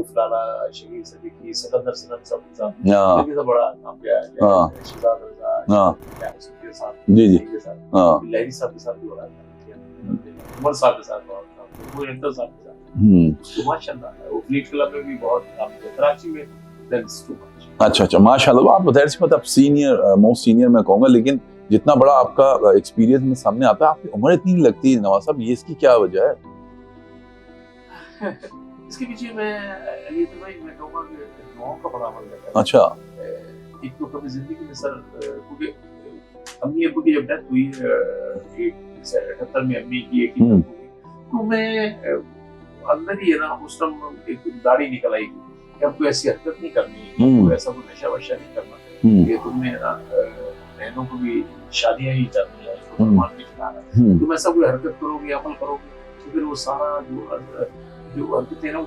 रऊफ लाला, शकील सदीकी, सिकंदर सनत सब हाँ लेकिन सब बड़ा नाम पे आया, हाँ शहजाद रजा, हाँ के साथ, जी जी के साथ, हाँ लहरी साहब के साथ भी बड़ा काम किया, उमर साहब के साथ बहुत काम किया, वो इंटर साहब के साथ, तो माशाल्लाह वो फ्लीट क्लब में भी बहुत काम किया, कराची में दैट्स टू मच। अच्छा अच्छा माशाल्लाह। आप ज़ाहिर सी बात, आप सीनियर, मोस्ट सीनियर मैं कहूँगा, लेकिन जितना बड़ा आपका एक्सपीरियंस में सामने आता है, आपकी उम्र इतनी नहीं लगती नवाज साहब, ये इसकी क्या वजह है? इसके पीछे मैं ये तो मैं कहूँगा कि दुआओं का बड़ा अमल रहता है। अच्छा एक तो कभी जिंदगी में सर क्योंकि अम्मी अब्बू की जब डेथ हुई 78 में अम्मी की एक ही डेथ हुई, तो मैं अंदर ही है ना उस टाइम एक दाढ़ी निकल आई कि अब कोई ऐसी हरकत नहीं करनी, कोई ऐसा कोई नशा वशा नहीं करना, कि तुमने ना बहनों को भी शादियां ही करनी है, भगवान भी खिलाना है, तुम ऐसा कोई हरकत करोगे, अमल करोगे, तो फिर वो सारा जो हरकतें ना